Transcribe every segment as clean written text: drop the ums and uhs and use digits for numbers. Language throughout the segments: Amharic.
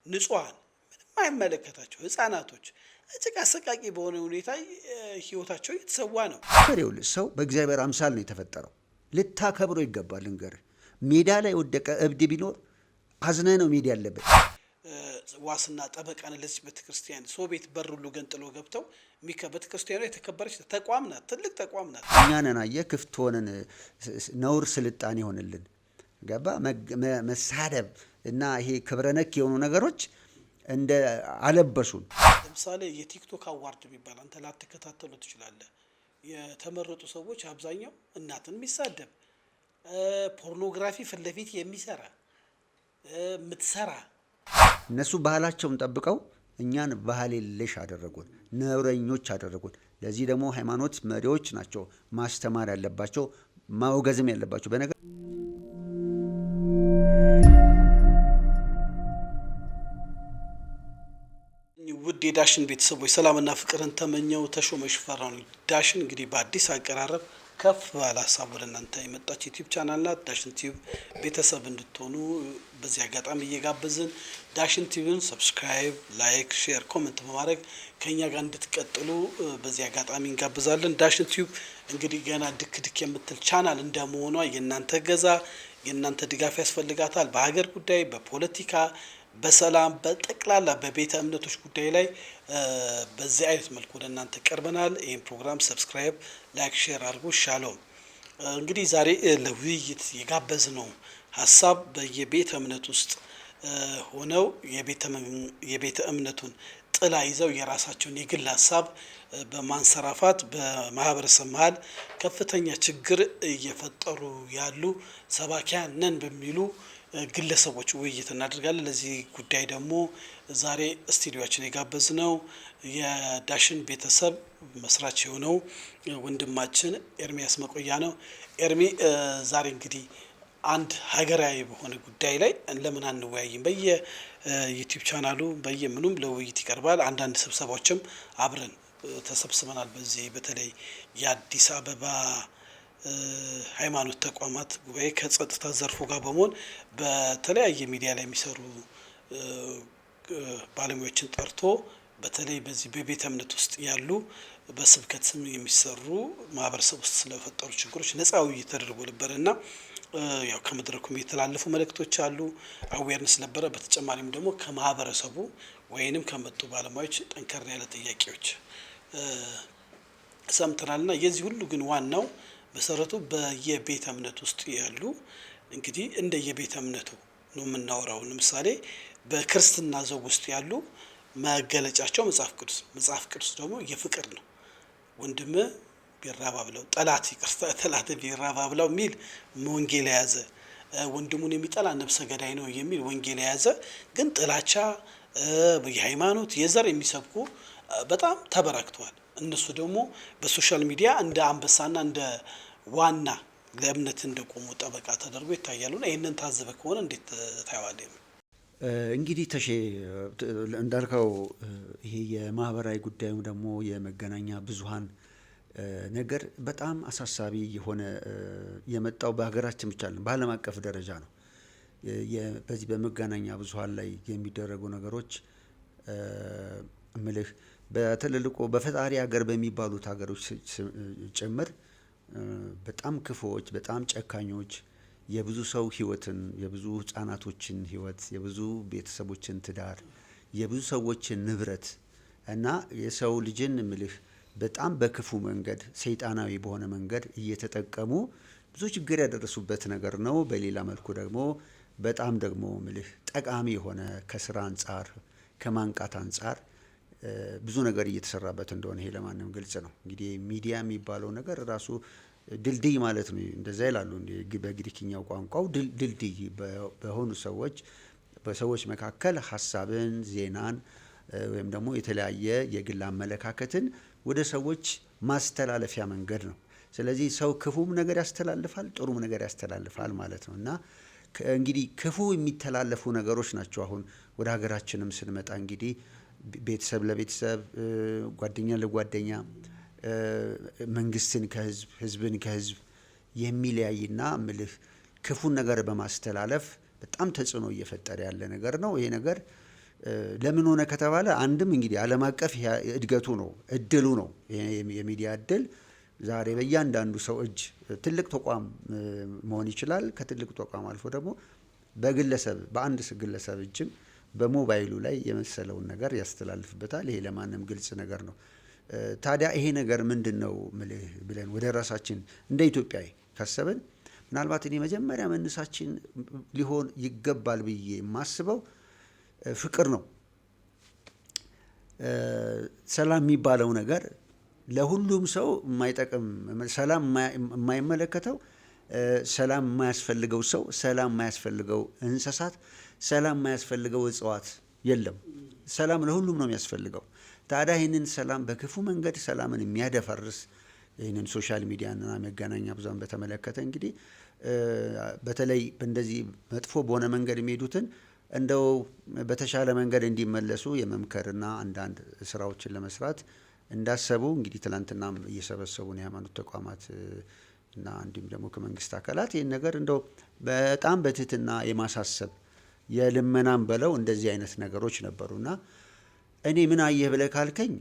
ንጹሃን ምንም አይመለከታቸው ህፃናቶች እጅግ አሰቃቂ በሆነ ሁኔታ ህይወታቸው እየተሰዋ ነው። ሰው በእግዚአብሔር አምሳል ነው የተፈጠረው። ልታከብሮ ይገባል። እንግዲህ ሜዳ ላይ ወደቀ እብድ ቢኖር አዝነ ነው ሜዳ ያለበት። ዋስና ጠበቃን ለዚህ ቤተክርስቲያን ሰው ቤት በር ሁሉ ገንጥሎ ገብተው ቤተክርስቲያኗ የተከበረች ተቋም ናት፣ ትልቅ ተቋም ናት። እኛ ነን አየህ ክፍት ሆነን ነውር ስልጣኔ ሆነልን ገባ መሳደብ እና ይሄ ክብረነክ የሆኑ ነገሮች እንደ አለበሱን። ለምሳሌ የቲክቶክ አዋርድ የሚባል አንተ ላትከታተሉ ትችላለህ። የተመረጡ ሰዎች አብዛኛው እናትን የሚሳደብ ፖርኖግራፊ ፊት ለፊት የሚሰራ ምትሰራ እነሱ ባህላቸውን ጠብቀው እኛን ባህል የለሽ አደረጉን፣ ነውረኞች አደረጉን። ለዚህ ደግሞ ሃይማኖት መሪዎች ናቸው ማስተማር ያለባቸው ማውገዝም ያለባቸው። በነገር ውድ የዳሽን ቤተሰቦች ሰላምና ፍቅርን ተመኘው። ተሾመ ሽፈራው ነው። ዳሽን እንግዲህ በአዲስ አቀራረብ ከፍ ባለ ሀሳብ ወደ እናንተ የመጣች ዩቲዩብ ቻናል ናት። ዳሽን ቲዩብ ቤተሰብ እንድትሆኑ በዚህ አጋጣሚ እየጋበዝን ዳሽን ቲዩብን ሰብስክራይብ፣ ላይክ፣ ሼር፣ ኮሜንት በማድረግ ከኛ ጋር እንድትቀጥሉ በዚህ አጋጣሚ እንጋብዛለን። ዳሽን ቲዩብ እንግዲህ ገና ድክ ድክ የምትል ቻናል እንደመሆኗ የእናንተ ገዛ የእናንተ ድጋፍ ያስፈልጋታል። በሀገር ጉዳይ፣ በፖለቲካ፣ በሰላም በጠቅላላ በቤተ እምነቶች ጉዳይ ላይ በዚህ አይነት መልኩ ወደ እናንተ ቀርበናል። ይህን ፕሮግራም ሰብስክራይብ፣ ላይክ፣ ሼር አድርጉ። ሻሎም። እንግዲህ ዛሬ ለውይይት የጋበዝነው ሀሳብ በየቤተ እምነት ውስጥ ሆነው የቤተ እምነቱን ጥላ ይዘው የራሳቸውን የግል ሀሳብ በማንሰራፋት በማህበረሰብ መሀል ከፍተኛ ችግር እየፈጠሩ ያሉ ሰባኪያን ነን በሚሉ ግለሰቦች ውይይት እናደርጋለን። ለዚህ ጉዳይ ደግሞ ዛሬ ስቱዲዮአችን የጋበዝነው የዳሽን ቤተሰብ መስራች የሆነው ወንድማችን ኤርሚያስ መቆያ ነው። ኤርሚ ዛሬ እንግዲህ አንድ ሀገራዊ በሆነ ጉዳይ ላይ ለምን አንወያይም? በየዩቲዩብ ቻናሉ በየምኑም ለውይይት ይቀርባል። አንዳንድ ስብሰባዎችም አብረን ተሰብስበናል። በዚህ በተለይ የአዲስ አበባ ሃይማኖት ተቋማት ጉባኤ ከጸጥታ ዘርፉ ጋር በመሆን በተለያየ ሚዲያ ላይ የሚሰሩ ባለሙያዎችን ጠርቶ በተለይ በዚህ በቤተ እምነት ውስጥ ያሉ በስብከት ስም የሚሰሩ ማህበረሰብ ውስጥ ስለፈጠሩ ችግሮች ነፃ ውይይት ተደርጎ ነበር እና ያው ከመድረኩም የተላለፉ መልእክቶች አሉ፣ አዌርነስ ነበረ። በተጨማሪም ደግሞ ከማህበረሰቡ ወይንም ከመጡ ባለሙያዎች ጠንከር ያለ ጥያቄዎች ሰምተናልና የዚህ ሁሉ ግን ዋናው መሰረቱ በየቤተ እምነት ውስጥ ያሉ እንግዲህ እንደ የቤተ እምነቱ ነው የምናወራው። ለምሳሌ በክርስትና ዘውግ ውስጥ ያሉ መገለጫቸው መጽሐፍ ቅዱስ ደግሞ የፍቅር ነው። ወንድም ቢራባ ብለው ጠላት ቢራባ ብለው የሚል ወንጌል የያዘ ወንድሙን የሚጠላ ነፍሰ ገዳይ ነው የሚል ወንጌል የያዘ ግን ጥላቻ፣ የሃይማኖት የዘር የሚሰብኩ በጣም ተበራክተዋል። እነሱ ደግሞ በሶሻል ሚዲያ እንደ አንበሳና እንደ ዋና ለእምነት እንደቆሙ ጠበቃ ተደርጎ ይታያሉና ይህንን ታዘበ ከሆነ እንዴት ታየዋለህ? እንግዲህ ተሼ እንዳልከው ይሄ የማህበራዊ ጉዳዩ ደግሞ የመገናኛ ብዙሃን ነገር በጣም አሳሳቢ የሆነ የመጣው በሀገራችን ብቻ አይደለም፣ በዓለም አቀፍ ደረጃ ነው። በዚህ በመገናኛ ብዙሃን ላይ የሚደረጉ ነገሮች እምልህ በትልልቁ በፈጣሪ ሀገር በሚባሉት ሀገሮች ጭምር በጣም ክፉዎች፣ በጣም ጨካኞች የብዙ ሰው ህይወትን፣ የብዙ ህፃናቶችን ህይወት፣ የብዙ ቤተሰቦችን ትዳር፣ የብዙ ሰዎችን ንብረት እና የሰው ልጅን ምልህ በጣም በክፉ መንገድ ሰይጣናዊ በሆነ መንገድ እየተጠቀሙ ብዙ ችግር ያደረሱበት ነገር ነው። በሌላ መልኩ ደግሞ በጣም ደግሞ ምልህ ጠቃሚ የሆነ ከስራ አንጻር ከማንቃት አንጻር ብዙ ነገር እየተሰራበት እንደሆነ ይሄ ለማንም ግልጽ ነው። እንግዲህ ሚዲያ የሚባለው ነገር ራሱ ድልድይ ማለት ነው። እንደዛ ይላሉ በግሪክኛው ቋንቋው ድልድይ በሆኑ በሰዎች መካከል ሀሳብን፣ ዜናን ወይም ደግሞ የተለያየ የግል አመለካከትን ወደ ሰዎች ማስተላለፊያ መንገድ ነው። ስለዚህ ሰው ክፉም ነገር ያስተላልፋል፣ ጥሩም ነገር ያስተላልፋል ማለት ነው እና እንግዲህ ክፉ የሚተላለፉ ነገሮች ናቸው። አሁን ወደ ሀገራችንም ስንመጣ እንግዲህ ቤተሰብ ለቤተሰብ፣ ጓደኛ ለጓደኛ፣ መንግስትን ከህዝብ፣ ህዝብን ከህዝብ የሚለያይና ምልህ ክፉን ነገር በማስተላለፍ በጣም ተጽዕኖ እየፈጠረ ያለ ነገር ነው። ይሄ ነገር ለምን ሆነ ከተባለ አንድም እንግዲህ ዓለም አቀፍ እድገቱ ነው፣ እድሉ ነው። የሚዲያ እድል ዛሬ በእያንዳንዱ ሰው እጅ ትልቅ ተቋም መሆን ይችላል። ከትልቅ ተቋም አልፎ ደግሞ በግለሰብ በአንድ ግለሰብ እጅም በሞባይሉ ላይ የመሰለውን ነገር ያስተላልፍበታል። ይሄ ለማንም ግልጽ ነገር ነው። ታዲያ ይሄ ነገር ምንድን ነው ምልህ ብለን ወደ ራሳችን እንደ ኢትዮጵያዊ ካሰብን ምናልባት እኔ መጀመሪያ መነሳችን ሊሆን ይገባል ብዬ የማስበው ፍቅር ነው። ሰላም የሚባለው ነገር ለሁሉም ሰው የማይጠቅም ሰላም የማይመለከተው ሰላም የማያስፈልገው ሰው፣ ሰላም የማያስፈልገው እንስሳት፣ ሰላም የማያስፈልገው እጽዋት የለም። ሰላም ለሁሉም ነው የሚያስፈልገው። ታዲያ ይህንን ሰላም በክፉ መንገድ ሰላምን የሚያደፈርስ ይህንን ሶሻል ሚዲያና መገናኛ ብዙሃን በተመለከተ እንግዲህ በተለይ እንደዚህ መጥፎ በሆነ መንገድ የሚሄዱትን እንደው በተሻለ መንገድ እንዲመለሱ የመምከርና አንዳንድ ስራዎችን ለመስራት እንዳሰቡ እንግዲህ ትላንትናም እየሰበሰቡን የሃይማኖት ተቋማት እና እንዲሁም ደግሞ ከመንግስት አካላት ይህን ነገር እንደው በጣም በትህትና የማሳሰብ የልመናም በለው እንደዚህ አይነት ነገሮች ነበሩና እኔ ምን አየህ ብለህ ካልከኝ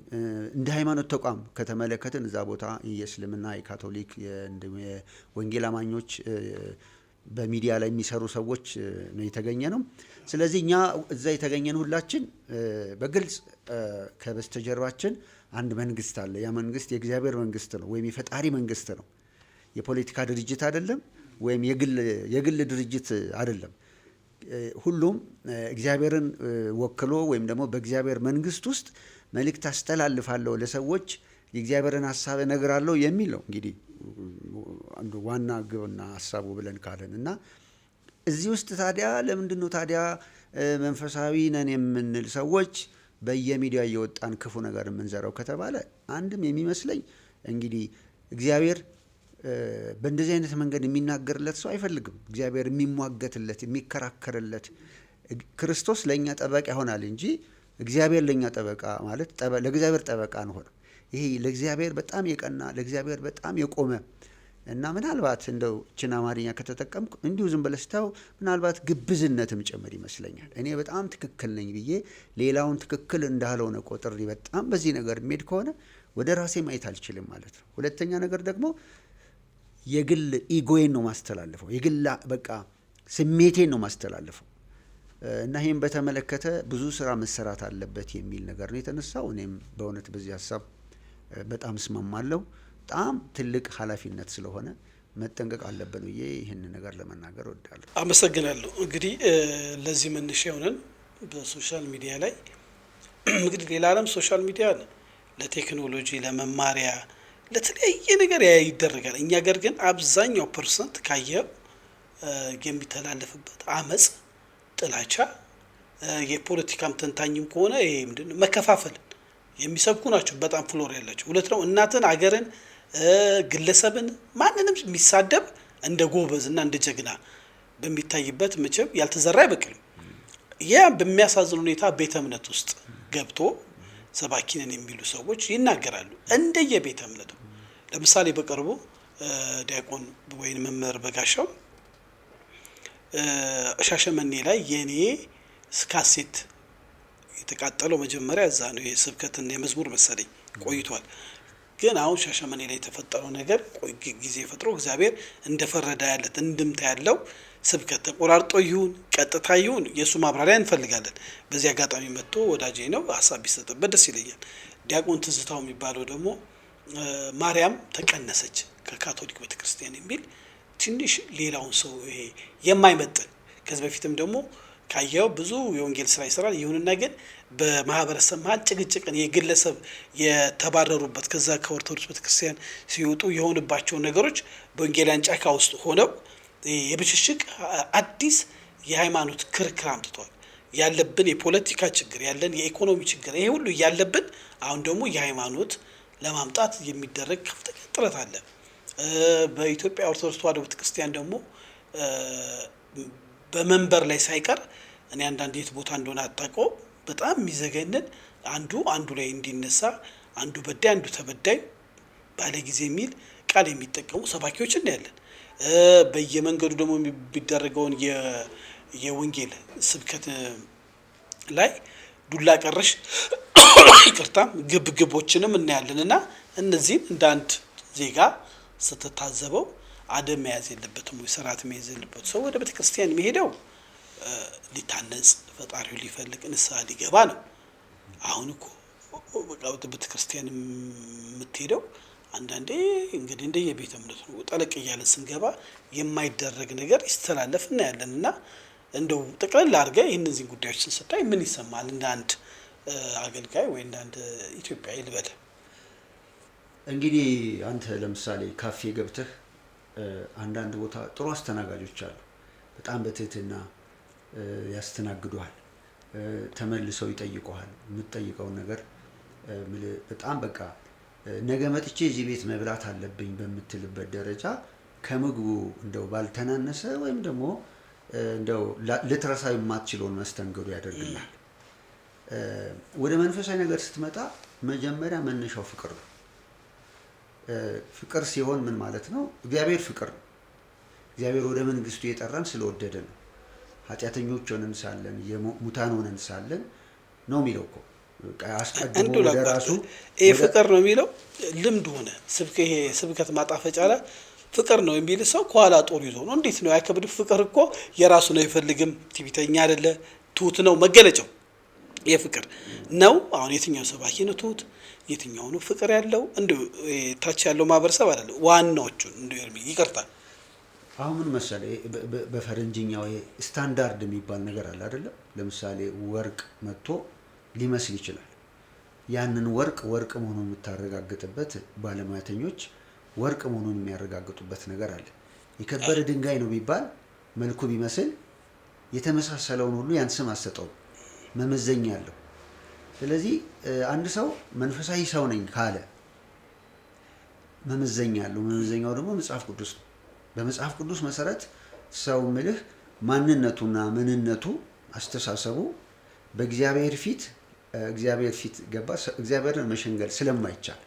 እንደ ሃይማኖት ተቋም ከተመለከትን እዛ ቦታ የእስልምና፣ የካቶሊክ፣ የወንጌል አማኞች በሚዲያ ላይ የሚሰሩ ሰዎች ነው የተገኘ ነው። ስለዚህ እኛ እዛ የተገኘን ሁላችን በግልጽ ከበስተጀርባችን አንድ መንግስት አለ። ያ መንግስት የእግዚአብሔር መንግስት ነው ወይም የፈጣሪ መንግስት ነው። የፖለቲካ ድርጅት አይደለም ወይም የግል ድርጅት አይደለም። ሁሉም እግዚአብሔርን ወክሎ ወይም ደግሞ በእግዚአብሔር መንግስት ውስጥ መልእክት አስተላልፋለሁ ለሰዎች የእግዚአብሔርን ሀሳብ እነግራለሁ የሚል ነው እንግዲህ አንዱ ዋና ግብና ሀሳቡ ብለን ካለን እና እዚህ ውስጥ ታዲያ ለምንድን ነው ታዲያ መንፈሳዊ ነን የምንል ሰዎች በየሚዲያ እየወጣን ክፉ ነገር የምንዘራው ከተባለ አንድም የሚመስለኝ እንግዲህ እግዚአብሔር በእንደዚህ አይነት መንገድ የሚናገርለት ሰው አይፈልግም። እግዚአብሔር የሚሟገትለት የሚከራከርለት ክርስቶስ ለእኛ ጠበቃ ይሆናል እንጂ እግዚአብሔር ለእኛ ጠበቃ ማለት ለእግዚአብሔር ጠበቃ አንሆንም። ይሄ ለእግዚአብሔር በጣም የቀና ለእግዚአብሔር በጣም የቆመ እና ምናልባት እንደው ችን አማርኛ ከተጠቀምኩ እንዲሁ ዝም ብለህ ስታየው ምናልባት ግብዝነትም ጭምር ይመስለኛል። እኔ በጣም ትክክል ነኝ ብዬ ሌላውን ትክክል እንዳልሆነ ቆጥሬ በጣም በዚህ ነገር የሚሄድ ከሆነ ወደ ራሴ ማየት አልችልም ማለት ነው። ሁለተኛ ነገር ደግሞ የግል ኢጎዬን ነው ማስተላልፈው፣ የግል በቃ ስሜቴን ነው ማስተላልፈው እና ይህም በተመለከተ ብዙ ስራ መሰራት አለበት የሚል ነገር ነው የተነሳው። እኔም በእውነት በዚህ ሀሳብ በጣም እስማማለሁ። በጣም ትልቅ ኃላፊነት ስለሆነ መጠንቀቅ አለብን ብዬ ይህን ነገር ለመናገር እወዳለሁ። አመሰግናለሁ። እንግዲህ ለዚህ መነሻ የሆነን በሶሻል ሚዲያ ላይ እንግዲህ ሌላ ዓለም ሶሻል ሚዲያ ለቴክኖሎጂ ለመማሪያ ለተለያየ ነገር ይደረጋል። እኛ ሀገር ግን አብዛኛው ፐርሰንት ካየው የሚተላለፍበት አመጽ፣ ጥላቻ፣ የፖለቲካም ተንታኝም ከሆነ ይሄ ምንድነው መከፋፈል የሚሰብኩ ናቸው። በጣም ፍሎር ያላቸው እውነት ነው። እናትን፣ አገርን፣ ግለሰብን ማንንም የሚሳደብ እንደ ጎበዝ እና እንደ ጀግና በሚታይበት መቼም ያልተዘራ አይበቅልም። ያ በሚያሳዝን ሁኔታ ቤተ እምነት ውስጥ ገብቶ ሰባኪንን የሚሉ ሰዎች ይናገራሉ እንደየቤተ እምነቱ። ለምሳሌ በቅርቡ ዲያቆን ወይም መምህር በጋሻው ሻሸመኔ ላይ የኔ ካሴት የተቃጠለው መጀመሪያ እዛ ነው። የስብከትና የመዝሙር መሰለኝ ቆይቷል። ግን አሁን ሻሸመኔ ላይ የተፈጠረው ነገር ጊዜ ፈጥሮ እግዚአብሔር እንደፈረዳ ያለት እንድምታ ያለው ስብከት ተቆራርጦ ይሁን ቀጥታ ይሁን የእሱ ማብራሪያ እንፈልጋለን። በዚህ አጋጣሚ መጥቶ ወዳጄ ነው ሀሳብ ቢሰጥበት ደስ ይለኛል። ዲያቆን ትዝታው የሚባለው ደግሞ ማርያም ተቀነሰች ከካቶሊክ ቤተክርስቲያን የሚል ትንሽ ሌላውን ሰው ይሄ የማይመጥን ከዚህ በፊትም ደግሞ ካየው ብዙ የወንጌል ስራ ይሰራል። ይሁንና ግን በማህበረሰብ መሀል ጭቅጭቅን የግለሰብ የተባረሩበት ከዛ ከኦርቶዶክስ ቤተክርስቲያን ሲወጡ የሆኑባቸው ነገሮች በወንጌላውያን ጫካ ውስጥ ሆነው የብሽሽቅ አዲስ የሃይማኖት ክርክር አምጥቷል። ያለብን የፖለቲካ ችግር ያለን የኢኮኖሚ ችግር ይሄ ሁሉ ያለብን አሁን ደግሞ የሃይማኖት ለማምጣት የሚደረግ ከፍተኛ ጥረት አለ። በኢትዮጵያ ኦርቶዶክስ ተዋሕዶ ቤተክርስቲያን ደግሞ በመንበር ላይ ሳይቀር እኔ አንዳንድ የት ቦታ እንደሆነ አጣቀው በጣም የሚዘገንን አንዱ ላይ እንዲነሳ አንዱ በዳይ አንዱ ተበዳይ ባለ ጊዜ የሚል ቃል የሚጠቀሙ ሰባኪዎች እናያለን። በየመንገዱ ደግሞ የሚደረገውን የወንጌል ስብከት ላይ ዱላ ቀረሽ ይቅርታ ግብግቦችንም እናያለን። እና እነዚህም እንደ አንድ ዜጋ ስትታዘበው አደብ መያዝ የለበትም ወይ ስርዓት መያዝ የለበት። ሰው ወደ ቤተክርስቲያን የሚሄደው ሊታነጽ ፈጣሪው ሊፈልግ ንስሐ ሊገባ ነው። አሁን እኮ በቃ ወደ ቤተክርስቲያን የምትሄደው አንዳንዴ እንግዲህ እንደየቤተ እምነቱ ነው። ጠለቅ እያለን ስንገባ የማይደረግ ነገር ይስተላለፍ እናያለን። እና እንደው ጠቅለል አድርገህ እነዚህን ጉዳዮችን ስታይ ምን ይሰማል? እንደ አንድ አገልጋይ ወይ እንደ አንድ ኢትዮጵያዊ ልበል። እንግዲህ አንተ ለምሳሌ ካፌ ገብተህ አንዳንድ ቦታ ጥሩ አስተናጋጆች አሉ። በጣም በትህትና ያስተናግዱሃል። ተመልሰው ይጠይቁሃል። የምትጠይቀውን ነገር በጣም በቃ ነገ መጥቼ እዚህ ቤት መብላት አለብኝ በምትልበት ደረጃ ከምግቡ እንደው ባልተናነሰ ወይም ደግሞ እንደው ልትረሳው የማትችለውን መስተንግዶ ያደርግልሃል። ወደ መንፈሳዊ ነገር ስትመጣ መጀመሪያ መነሻው ፍቅር ነው። ፍቅር ሲሆን ምን ማለት ነው? እግዚአብሔር ፍቅር ነው። እግዚአብሔር ወደ መንግስቱ የጠራን ስለወደደ ነው። ኃጢአተኞች ሆነን ሳለን ሙታን ሆነን ሳለን ነው የሚለው እኮ አስቀድሞ ወደ ራሱ ይሄ ፍቅር ነው የሚለው ልምድ ሆነ። ይሄ ስብከት ማጣፈጫ ላይ ፍቅር ነው የሚል ሰው ከኋላ ጦር ይዞ ነው። እንዴት ነው አይከብድም? ፍቅር እኮ የራሱ ነው አይፈልግም። ትዕቢተኛ አይደለ፣ ትሁት ነው መገለጫው። የፍቅር ነው። አሁን የትኛው ሰባኪ ነው ትሁት? የትኛው ነው ፍቅር ያለው? እንደው ታች ያለው ማህበረሰብ አይደለም ዋናዎቹን እንደው ይቅርታል። አሁን ምን መሰለህ በፈረንጅኛው ስታንዳርድ የሚባል ነገር አለ አይደለም? ለምሳሌ ወርቅ መጥቶ ሊመስል ይችላል። ያንን ወርቅ መሆኑን የምታረጋግጥበት ባለሙያተኞች ወርቅ መሆኑን የሚያረጋግጡበት ነገር አለ። የከበረ ድንጋይ ነው ቢባል መልኩ ቢመስል የተመሳሰለውን ሁሉ ያን ስም አሰጠው፣ መመዘኛ አለው። ስለዚህ አንድ ሰው መንፈሳዊ ሰው ነኝ ካለ መመዘኛ አለው። መመዘኛው ደግሞ መጽሐፍ ቅዱስ ነው። በመጽሐፍ ቅዱስ መሰረት ሰው ምልህ ማንነቱና ምንነቱ አስተሳሰቡ በእግዚአብሔር ፊት ገባ እግዚአብሔርን መሸንገል ስለማይቻል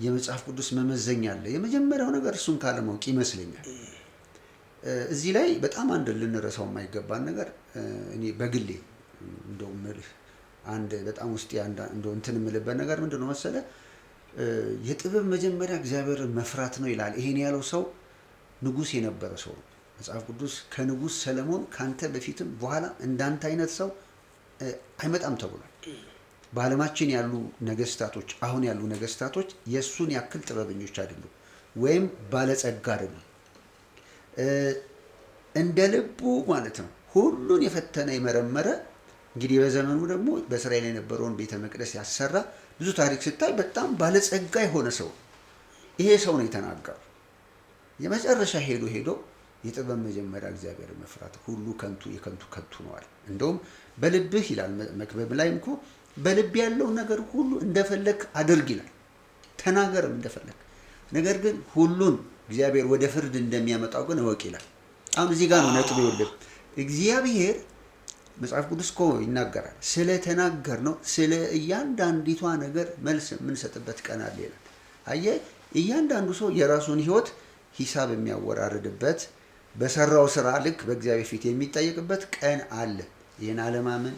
የመጽሐፍ ቅዱስ መመዘኛ አለ። የመጀመሪያው ነገር እሱን ካለማወቅ ይመስለኛል። እዚህ ላይ በጣም አንድ ልንረሳው የማይገባን ነገር እኔ በግሌ እንደው ምልህ አንድ በጣም ውስጥ እንደው እንትን የምልበት ነገር ምንድነው መሰለ? የጥበብ መጀመሪያ እግዚአብሔርን መፍራት ነው ይላል። ይሄን ያለው ሰው ንጉስ የነበረ ሰው ነው። መጽሐፍ ቅዱስ ከንጉስ ሰለሞን ካንተ በፊትም በኋላ እንዳንተ አይነት ሰው አይመጣም ተብሏል። በዓለማችን ያሉ ነገስታቶች አሁን ያሉ ነገስታቶች የሱን ያክል ጥበበኞች አይደሉም፣ ወይም ባለጸጋ አይደሉም። እንደ ልቡ ማለት ነው ሁሉን የፈተነ የመረመረ እንግዲህ በዘመኑ ደግሞ በእስራኤል የነበረውን ቤተ መቅደስ ያሰራ ብዙ ታሪክ ስታይ በጣም ባለጸጋ የሆነ ሰው ይሄ ሰው ነው የተናገረው። የመጨረሻ ሄዶ የጥበብ መጀመሪያ እግዚአብሔር መፍራት ሁሉ ከንቱ ነው አለ። እንደውም በልብህ ይላል መክብብ ላይም እኮ በልብ ያለው ነገር ሁሉ እንደፈለክ አድርግ ይላል። ተናገርም እንደፈለክ፣ ነገር ግን ሁሉን እግዚአብሔር ወደ ፍርድ እንደሚያመጣው ግን እወቅ ይላል። አሁን እዚህ ጋር ነው ነጥብ ይወልድ። እግዚአብሔር መጽሐፍ ቅዱስ እኮ ይናገራል። ስለ ተናገር ነው ስለ እያንዳንዲቷ ነገር መልስ የምንሰጥበት ቀን አለ ይላል። አየህ፣ እያንዳንዱ ሰው የራሱን ህይወት ሂሳብ የሚያወራርድበት በሰራው ስራ ልክ በእግዚአብሔር ፊት የሚጠየቅበት ቀን አለ። ይህን አለማመን፣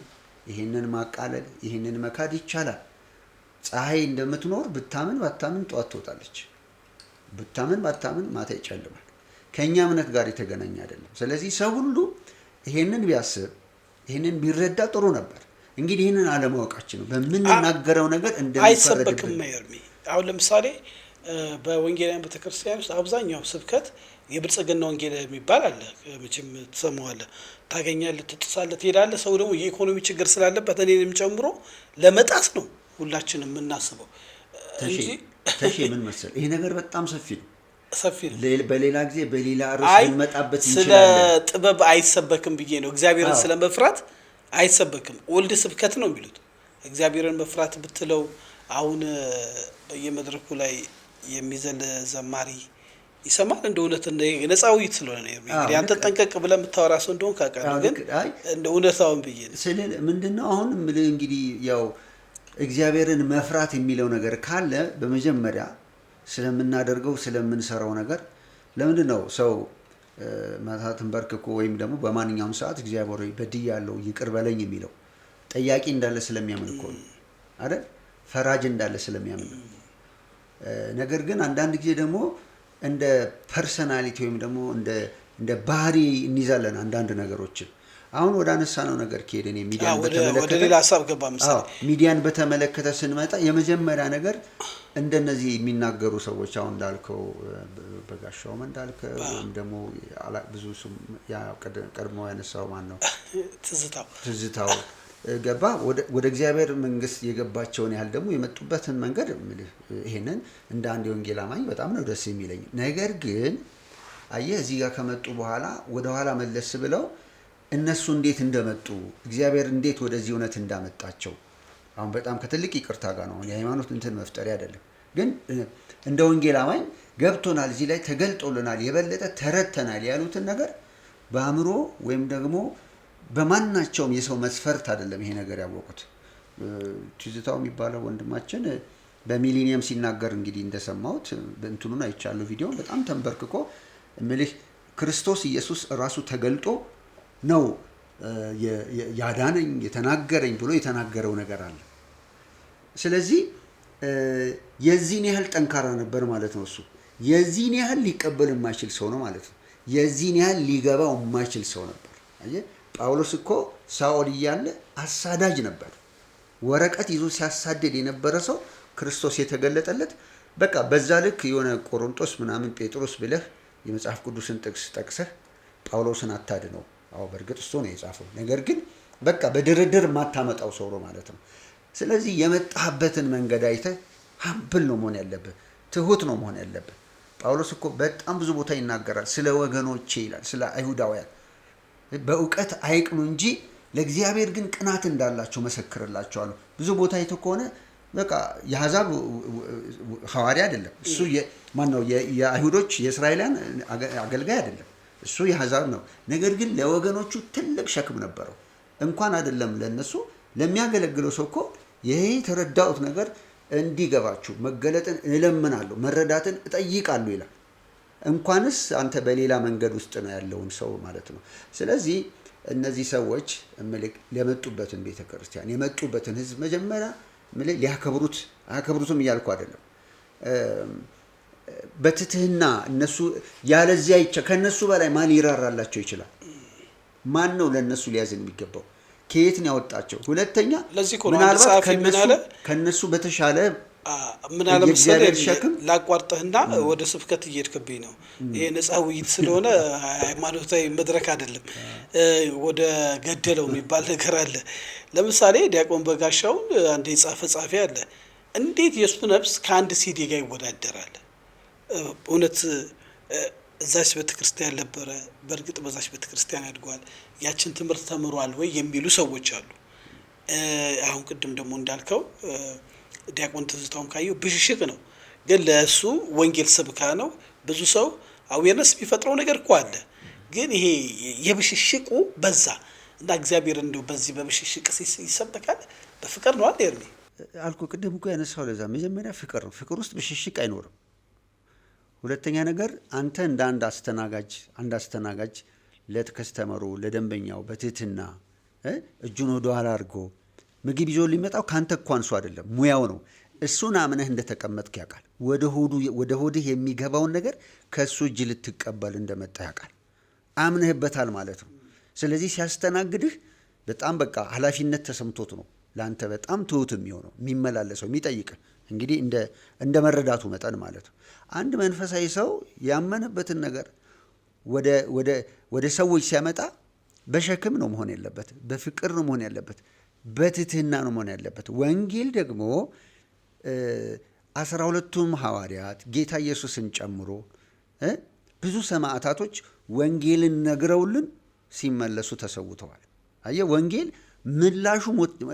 ይህንን ማቃለል፣ ይህንን መካድ ይቻላል። ፀሐይ እንደምትኖር ብታምን ባታምን ጠዋት ትወጣለች፣ ብታምን ባታምን ማታ ይጨልማል። ከኛ እምነት ጋር የተገናኘ አይደለም። ስለዚህ ሰው ሁሉ ይሄንን ቢያስብ ይሄንን ቢረዳ ጥሩ ነበር። እንግዲህ ይሄንን አለማወቃችን ነው በምንናገረው ነገር አይሰበክም። ማየርሚ አሁን ለምሳሌ በወንጌላውያን ቤተክርስቲያን ውስጥ አብዛኛው ስብከት የብልጽግና ወንጌል የሚባል አለ። መቼም ትሰማዋለህ፣ ታገኛለህ፣ ትጥሳለህ፣ ትሄዳለህ። ሰው ደግሞ የኢኮኖሚ ችግር ስላለበት እኔንም ጨምሮ ለመጣስ ነው ሁላችንም የምናስበው እንጂ ተሼ ምን መሰለህ፣ ይሄ ነገር በጣም ሰፊ ነው። በሌላ ጊዜ በሌላ ርዕስ እንመጣበት እንችላለን። ስለ ጥበብ አይሰበክም ብዬ ነው። እግዚአብሔርን ስለ መፍራት አይሰበክም። ወልድ ስብከት ነው የሚሉት። እግዚአብሔርን መፍራት ብትለው አሁን በየመድረኩ ላይ የሚዘል ዘማሪ ይሰማል። እንደ እውነት ነፃ ውይይት ስለሆነ ነው እንግዲህ አንተ ጠንቀቅ ብለህ የምታወራ ሰው እንደሆን ካውቃለሁ፣ ግን እንደ እውነታውን ብዬ ነው ስለ ምንድነው አሁን እንግዲህ ያው እግዚአብሔርን መፍራት የሚለው ነገር ካለ በመጀመሪያ ስለምናደርገው ስለምንሰራው ነገር ለምንድን ነው ሰው ማታትን በርክኮ ወይም ደግሞ በማንኛውም ሰዓት እግዚአብሔር በድያለሁ ይቅር በለኝ የሚለው? ጠያቂ እንዳለ ስለሚያምን እኮ ነው አይደል? ፈራጅ እንዳለ ስለሚያምን ነው። ነገር ግን አንዳንድ ጊዜ ደግሞ እንደ ፐርሰናሊቲ ወይም ደግሞ እንደ ባህሪ እንይዛለን አንዳንድ ነገሮችን። አሁን ወደ አነሳነው ነገር ከሄደን ሚዲያን በተመለከተ ወደ ሌላ ሀሳብ ገባ ምሳሌ ሚዲያን በተመለከተ ስንመጣ የመጀመሪያ ነገር እንደነዚህ የሚናገሩ ሰዎች አሁን እንዳልከው በጋሻውም እንዳልከው ወይም ደግሞ ብዙ ስም ቀድሞ ያነሳው ማን ነው ትዝታው ገባ ወደ እግዚአብሔር መንግስት የገባቸውን ያህል ደግሞ የመጡበትን መንገድ ይሄንን እንደ አንድ የወንጌል አማኝ በጣም ነው ደስ የሚለኝ። ነገር ግን አየህ እዚህ ጋር ከመጡ በኋላ ወደ ኋላ መለስ ብለው እነሱ እንዴት እንደመጡ እግዚአብሔር እንዴት ወደዚህ እውነት እንዳመጣቸው አሁን በጣም ከትልቅ ይቅርታ ጋር ነው የሃይማኖት እንትን መፍጠሪያ አይደለም፣ ግን እንደ ወንጌል አማኝ ገብቶናል፣ እዚህ ላይ ተገልጦልናል፣ የበለጠ ተረድተናል ያሉትን ነገር በአእምሮ ወይም ደግሞ በማናቸውም የሰው መስፈርት አይደለም ይሄ ነገር ያወቁት። ትዝታው የሚባለው ወንድማችን በሚሊኒየም ሲናገር እንግዲህ እንደሰማሁት በእንትኑን አይቻለሁ ቪዲዮ በጣም ተንበርክኮ እምልህ ክርስቶስ ኢየሱስ ራሱ ተገልጦ ነው ያዳነኝ የተናገረኝ ብሎ የተናገረው ነገር አለ። ስለዚህ የዚህን ያህል ጠንካራ ነበር ማለት ነው። እሱ የዚህን ያህል ሊቀበል የማይችል ሰው ነው ማለት ነው። የዚህን ያህል ሊገባው የማይችል ሰው ነበር። አየህ ጳውሎስ እኮ ሳኦል እያለ አሳዳጅ ነበር። ወረቀት ይዞ ሲያሳድድ የነበረ ሰው ክርስቶስ የተገለጠለት በቃ በዛ ልክ የሆነ ቆሮንቶስ ምናምን ጴጥሮስ ብለህ የመጽሐፍ ቅዱስን ጥቅስ ጠቅሰህ ጳውሎስን አታድነው። አዎ በእርግጥ እሱ ነው የጻፈው፣ ነገር ግን በቃ በድርድር የማታመጣው ሰው ነው ማለት ነው። ስለዚህ የመጣህበትን መንገድ አይተህ ሀምብል ነው መሆን ያለብህ፣ ትሁት ነው መሆን ያለብህ። ጳውሎስ እኮ በጣም ብዙ ቦታ ይናገራል ስለ ወገኖቼ ይላል፣ ስለ አይሁዳውያን በእውቀት አይቅኑ እንጂ ለእግዚአብሔር ግን ቅናት እንዳላቸው መሰክርላቸዋለሁ። ብዙ ቦታ አይተህ ከሆነ በቃ የአሕዛብ ሐዋርያ አይደለም እሱ። ማነው የአይሁዶች የእስራኤላውያን አገልጋይ አይደለም እሱ፣ የአሕዛብ ነው። ነገር ግን ለወገኖቹ ትልቅ ሸክም ነበረው። እንኳን አይደለም ለነሱ ለሚያገለግለው ሰው እኮ ይሄ የተረዳሁት ነገር እንዲገባችሁ መገለጥን እለምናለሁ፣ መረዳትን እጠይቃለሁ ይላል። እንኳንስ አንተ በሌላ መንገድ ውስጥ ነው ያለውን ሰው ማለት ነው። ስለዚህ እነዚህ ሰዎች የመጡበትን ቤተክርስቲያን የመጡበትን ሕዝብ መጀመሪያ ሊያከብሩት አያከብሩትም እያልኩ አይደለም። በትህትና እነሱ ያለዚያ ከነሱ በላይ ማን ይራራላቸው ይችላል? ማን ነው ለነሱ ሊያዝን የሚገባው? ከየት ነው ያወጣቸው? ሁለተኛ ምናልባት ከነሱ በተሻለ ምን አለ መሰለህ ላቋርጥህና ወደ ስብከት እየሄድክብኝ ነው። ይሄ ነፃ ውይይት ስለሆነ ሃይማኖታዊ መድረክ አይደለም። ወደ ገደለው የሚባል ነገር አለ። ለምሳሌ ዲያቆን በጋሻውን አንድ የጻፈ ጻፊ አለ። እንዴት የእሱ ነፍስ ከአንድ ሲዲ ጋር ይወዳደራል? እውነት እዛች ቤተክርስቲያን ነበረ፣ በእርግጥ በዛች ቤተክርስቲያን አድጓል፣ ያችን ትምህርት ተምሯል ወይ የሚሉ ሰዎች አሉ። አሁን ቅድም ደግሞ እንዳልከው ዲያቆን ትዝታውም ካየው ብሽሽቅ ነው፣ ግን ለእሱ ወንጌል ሰብካ ነው። ብዙ ሰው አዌርነስ የሚፈጥረው ነገር እኮ አለ፣ ግን ይሄ የብሽሽቁ በዛ እና እግዚአብሔር እንደው በዚህ በብሽሽቅ ይሰበካል። በፍቅር ነው አይደል አልኩ። ቅድም እኮ ያነሳው ለዛ መጀመሪያ ፍቅር ነው። ፍቅር ውስጥ ብሽሽቅ አይኖርም። ሁለተኛ ነገር አንተ እንደ አንድ አስተናጋጅ ለከስተመሩ ለደንበኛው በትህትና እጁን ወደ ኋላ አድርጎ ምግብ ይዞ ሊመጣው ካንተ እኮ አንሱ አይደለም፣ ሙያው ነው። እሱን አምነህ እንደተቀመጥክ ያውቃል። ወደ ሆድህ የሚገባውን ነገር ከእሱ እጅ ልትቀበል እንደመጣ ያውቃል። አምነህበታል ማለት ነው። ስለዚህ ሲያስተናግድህ በጣም በቃ ኃላፊነት ተሰምቶት ነው ለአንተ በጣም ትሁት የሚሆነው የሚመላለሰው የሚጠይቅህ እንግዲህ እንደ መረዳቱ መጠን ማለት ነው። አንድ መንፈሳዊ ሰው ያመነበትን ነገር ወደ ሰዎች ሲያመጣ በሸክም ነው መሆን ያለበት፣ በፍቅር ነው መሆን ያለበት፣ በትህትና ነው መሆን ያለበት። ወንጌል ደግሞ 12ቱም ሐዋርያት ጌታ ኢየሱስን ጨምሮ ብዙ ሰማዕታቶች ወንጌልን ነግረውልን ሲመለሱ ተሰውተዋል። አየህ ወንጌል ምላሹ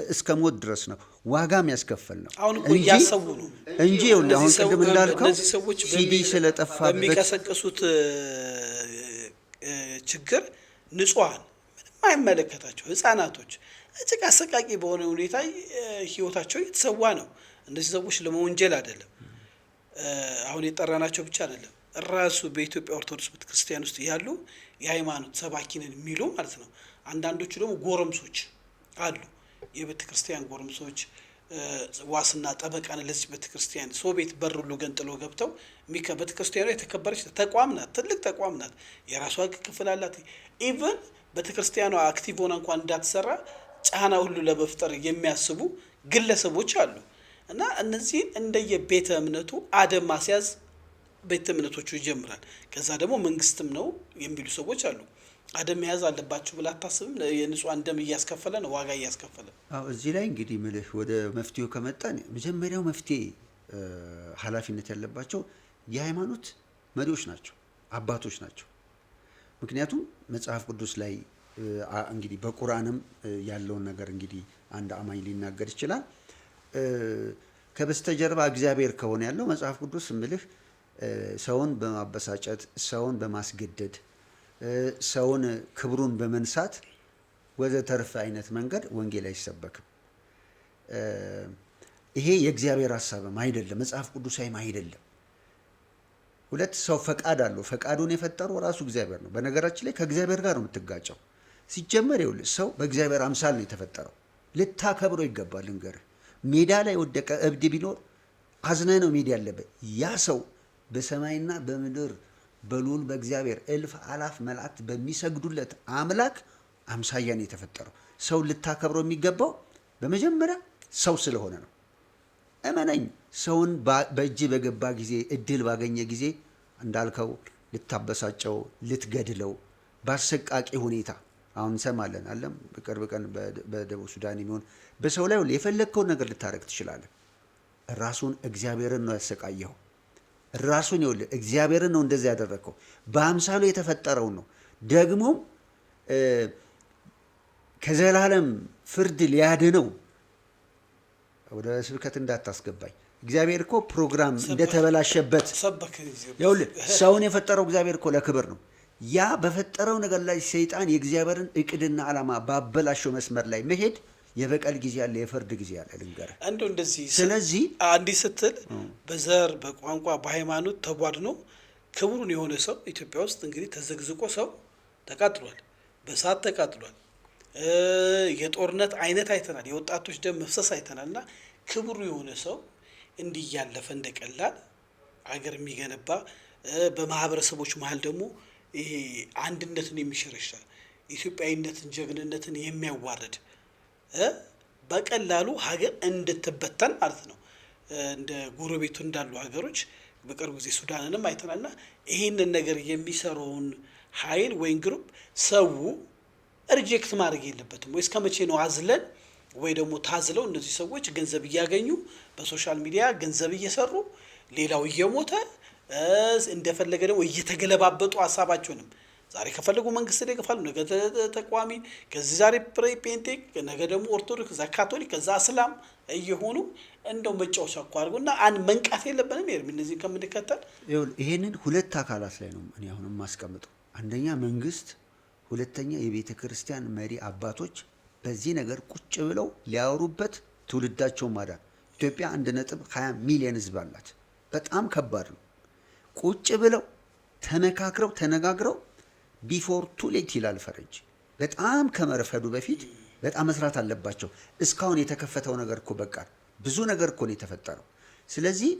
እስከ ሞት ድረስ ነው፣ ዋጋም ያስከፈል ነው። አሁን እኮ እያሰቡ ነው እንጂ አሁን ቅድም እንዳልከው ሲዲ ስለጠፋበት በሚቀሰቅሱት ችግር ንጹሐን ምንም አይመለከታቸው ህፃናቶች እጅግ አሰቃቂ በሆነ ሁኔታ ህይወታቸው እየተሰዋ ነው። እነዚህ ሰዎች ለመወንጀል አይደለም፣ አሁን የጠራናቸው ብቻ አይደለም። ራሱ በኢትዮጵያ ኦርቶዶክስ ቤተክርስቲያን ውስጥ ያሉ የሃይማኖት ሰባኪንን የሚሉ ማለት ነው። አንዳንዶቹ ደግሞ ጎረምሶች አሉ። የቤተ ክርስቲያን ጎረምሶች ዋስና ጠበቃን ለዚህ ቤተ ክርስቲያን ሰው ቤት በር ሁሉ ገንጥሎ ገብተው ቤተ ክርስቲያኗ የተከበረች ተቋም ናት፣ ትልቅ ተቋም ናት። የራሷ ክፍል አላት። ኢቨን ቤተ ክርስቲያኗ አክቲቭ ሆና እንኳን እንዳትሰራ ጫና ሁሉ ለመፍጠር የሚያስቡ ግለሰቦች አሉ። እና እነዚህን እንደየቤተ እምነቱ አደም ማስያዝ ቤተ እምነቶቹ ይጀምራል። ከዛ ደግሞ መንግስትም ነው የሚሉ ሰዎች አሉ። አደም መያዝ አለባችሁ ብላ አታስብም? የንጹሃን ደም እያስከፈለ ነው፣ ዋጋ እያስከፈለ። አዎ እዚህ ላይ እንግዲህ ምልህ ወደ መፍትሄው ከመጣን መጀመሪያው መፍትሄ ኃላፊነት ያለባቸው የሃይማኖት መሪዎች ናቸው፣ አባቶች ናቸው። ምክንያቱም መጽሐፍ ቅዱስ ላይ እንግዲህ በቁርአንም ያለውን ነገር እንግዲህ አንድ አማኝ ሊናገር ይችላል። ከበስተጀርባ እግዚአብሔር ከሆነ ያለው መጽሐፍ ቅዱስ ምልህ ሰውን በማበሳጨት ሰውን በማስገደድ ሰውን ክብሩን በመንሳት ወዘተርፈ አይነት መንገድ ወንጌል አይሰበክም። ይሄ የእግዚአብሔር ሐሳብም አይደለም፣ መጽሐፍ ቅዱሳዊም አይደለም። ሁለት ሰው ፈቃድ አለው። ፈቃዱን የፈጠረው ራሱ እግዚአብሔር ነው። በነገራችን ላይ ከእግዚአብሔር ጋር ነው የምትጋጨው። ሲጀመር ይኸውልህ ሰው በእግዚአብሔር አምሳል ነው የተፈጠረው። ልታከብረው ይገባል። ልንገርህ፣ ሜዳ ላይ ወደቀ እብድ ቢኖር አዝነህ ነው ሜዳ ያለበት። ያ ሰው በሰማይና በምድር በልዑል በእግዚአብሔር እልፍ አላፍ መላእክት በሚሰግዱለት አምላክ አምሳያ ነው የተፈጠረው። ሰው ልታከብረው የሚገባው በመጀመሪያ ሰው ስለሆነ ነው። እመነኝ፣ ሰውን በእጅ በገባ ጊዜ እድል ባገኘ ጊዜ እንዳልከው ልታበሳጨው፣ ልትገድለው በአሰቃቂ ሁኔታ አሁን እንሰማለን አለም በቅርብ ቀን በደቡብ ሱዳን የሚሆን በሰው ላይ የፈለግከውን ነገር ልታደርግ ትችላለህ። ራሱን እግዚአብሔርን ነው ያሰቃየው። ራሱን ይኸውልህ እግዚአብሔርን ነው እንደዛ ያደረገው። በአምሳሉ የተፈጠረውን ነው። ደግሞም ከዘላለም ፍርድ ሊያድነው ወደ ስብከት እንዳታስገባኝ። እግዚአብሔር እኮ ፕሮግራም እንደተበላሸበት ይኸውልህ ሰውን የፈጠረው እግዚአብሔር እኮ ለክብር ነው። ያ በፈጠረው ነገር ላይ ሰይጣን የእግዚአብሔርን እቅድና ዓላማ ባበላሸው መስመር ላይ መሄድ የበቀል ጊዜ አለ፣ የፍርድ ጊዜ አለ። ልንገርህ እንደው እንደዚህ ስለዚህ አንዲት ስትል በዘር በቋንቋ በሃይማኖት ተቧድኖ ክቡሩን የሆነ ሰው ኢትዮጵያ ውስጥ እንግዲህ ተዘግዝቆ ሰው ተቃጥሏል፣ በሳት ተቃጥሏል። የጦርነት አይነት አይተናል፣ የወጣቶች ደም መፍሰስ አይተናል። እና ክቡሩ የሆነ ሰው እንዲህ እያለፈ እንደቀላል አገር የሚገነባ በማህበረሰቦች መሀል ደግሞ ይሄ አንድነትን የሚሸረሻል ኢትዮጵያዊነትን ጀግንነትን የሚያዋርድ በቀላሉ ሀገር እንድትበተን ማለት ነው። እንደ ጎረቤቱ እንዳሉ ሀገሮች በቅርብ ጊዜ ሱዳንንም አይተናልና ይህንን ነገር የሚሰራውን ኃይል ወይም ግሩፕ ሰው ሪጀክት ማድረግ የለበትም ወይ? እስከ መቼ ነው አዝለን ወይ ደግሞ ታዝለው እነዚህ ሰዎች ገንዘብ እያገኙ በሶሻል ሚዲያ ገንዘብ እየሰሩ ሌላው እየሞተ እንደፈለገ ደግሞ እየተገለባበጡ ሀሳባቸውንም ዛሬ ከፈለጉ መንግስት ይደግፋሉ፣ ነገ ተቋሚ፣ ከዚህ ዛሬ ፔንቴ፣ ነገ ደግሞ ኦርቶዶክስ፣ ከዛ ካቶሊክ፣ ከዛ እስላም እየሆኑ እንደው መጫወቻ እኮ አድርጎና አንድ መንቃት የለብንም ይሄ እነዚህ ከምንከተል። ይሄንን ሁለት አካላት ላይ ነው እኔ አሁን የማስቀምጠው። አንደኛ መንግስት፣ ሁለተኛ የቤተ ክርስቲያን መሪ አባቶች በዚህ ነገር ቁጭ ብለው ሊያወሩበት፣ ትውልዳቸውን ማዳን። ኢትዮጵያ 1.20 ሚሊዮን ህዝብ አላት። በጣም ከባድ ነው። ቁጭ ብለው ተመካክረው ተነጋግረው ቢፎር ቱ ሌት ይላል ፈረንጅ። በጣም ከመረፈዱ በፊት በጣም መስራት አለባቸው። እስካሁን የተከፈተው ነገር እኮ በቃ ብዙ ነገር እኮ ነው የተፈጠረው። ስለዚህ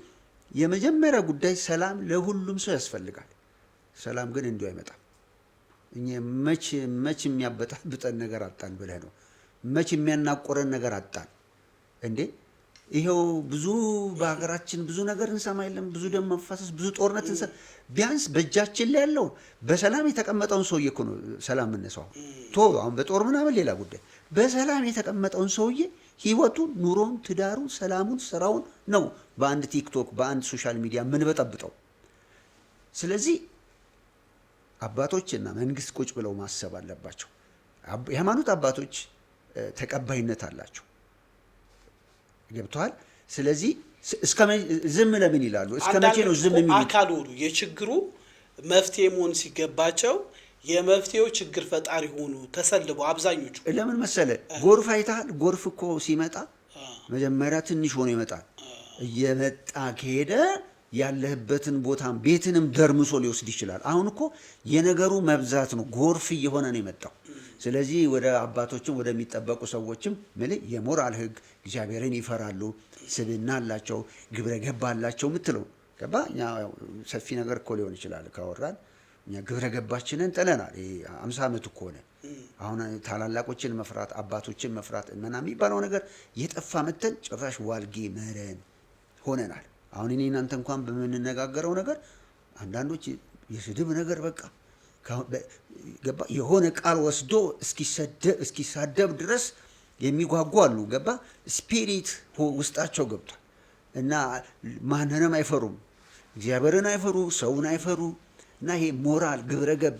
የመጀመሪያ ጉዳይ ሰላም ለሁሉም ሰው ያስፈልጋል። ሰላም ግን እንዲሁ አይመጣም። እኛ መች የሚያበጣብጠን ነገር አጣን ብለህ ነው? መች የሚያናቆረን ነገር አጣን እንዴ? ይሄው ብዙ በሀገራችን ብዙ ነገር እንሰማ የለም? ብዙ ደም መፋሰስ፣ ብዙ ጦርነት ቢያንስ በእጃችን ላይ ያለው በሰላም የተቀመጠውን ሰውዬ እኮ ነው ሰላም የምነሳው። አሁን በጦር ምናምን ሌላ ጉዳይ። በሰላም የተቀመጠውን ሰውዬ ህይወቱን፣ ኑሮውን፣ ትዳሩን፣ ሰላሙን፣ ስራውን ነው በአንድ ቲክቶክ በአንድ ሶሻል ሚዲያ የምንበጠብጠው። ስለዚህ አባቶችና መንግስት ቁጭ ብለው ማሰብ አለባቸው። የሃይማኖት አባቶች ተቀባይነት አላቸው። ገብተዋል። ስለዚህ ዝም ለምን ይላሉ? እስከ መቼ ነው ዝም የሚሉት? አካል ሆኑ የችግሩ መፍትሄ መሆን ሲገባቸው የመፍትሄው ችግር ፈጣሪ ሆኑ ተሰልበው አብዛኞቹ። ለምን መሰለ? ጎርፍ አይተሃል? ጎርፍ እኮ ሲመጣ መጀመሪያ ትንሽ ሆኖ ይመጣል። እየመጣ ከሄደ ያለህበትን ቦታም ቤትንም ደርምሶ ሊወስድ ይችላል። አሁን እኮ የነገሩ መብዛት ነው ጎርፍ እየሆነ ነው የመጣው። ስለዚህ ወደ አባቶችም ወደሚጠበቁ ሰዎችም ምልህ የሞራል ህግ እግዚአብሔርን ይፈራሉ፣ ስብዕና አላቸው፣ ግብረ ገብ አላቸው ምትለው ገባ። እኛ ሰፊ ነገር እኮ ሊሆን ይችላል ካወራን። እኛ ግብረ ገባችንን ጥለናል። 50 ዓመት እኮ ሆነ። አሁን ታላላቆችን መፍራት አባቶችን መፍራት ምናምን የሚባለው ነገር የጠፋ መተን ጭራሽ ዋልጌ መረን ሆነናል። አሁን እኔ እናንተ እንኳን በምንነጋገረው ነገር አንዳንዶች የስድብ ነገር በቃ ገባ የሆነ ቃል ወስዶ እስኪሳደብ ድረስ የሚጓጉ አሉ። ገባ ስፒሪት ውስጣቸው ገብቷል እና ማንንም አይፈሩም፣ እግዚአብሔርን አይፈሩ፣ ሰውን አይፈሩ እና ይሄ ሞራል ግብረገብ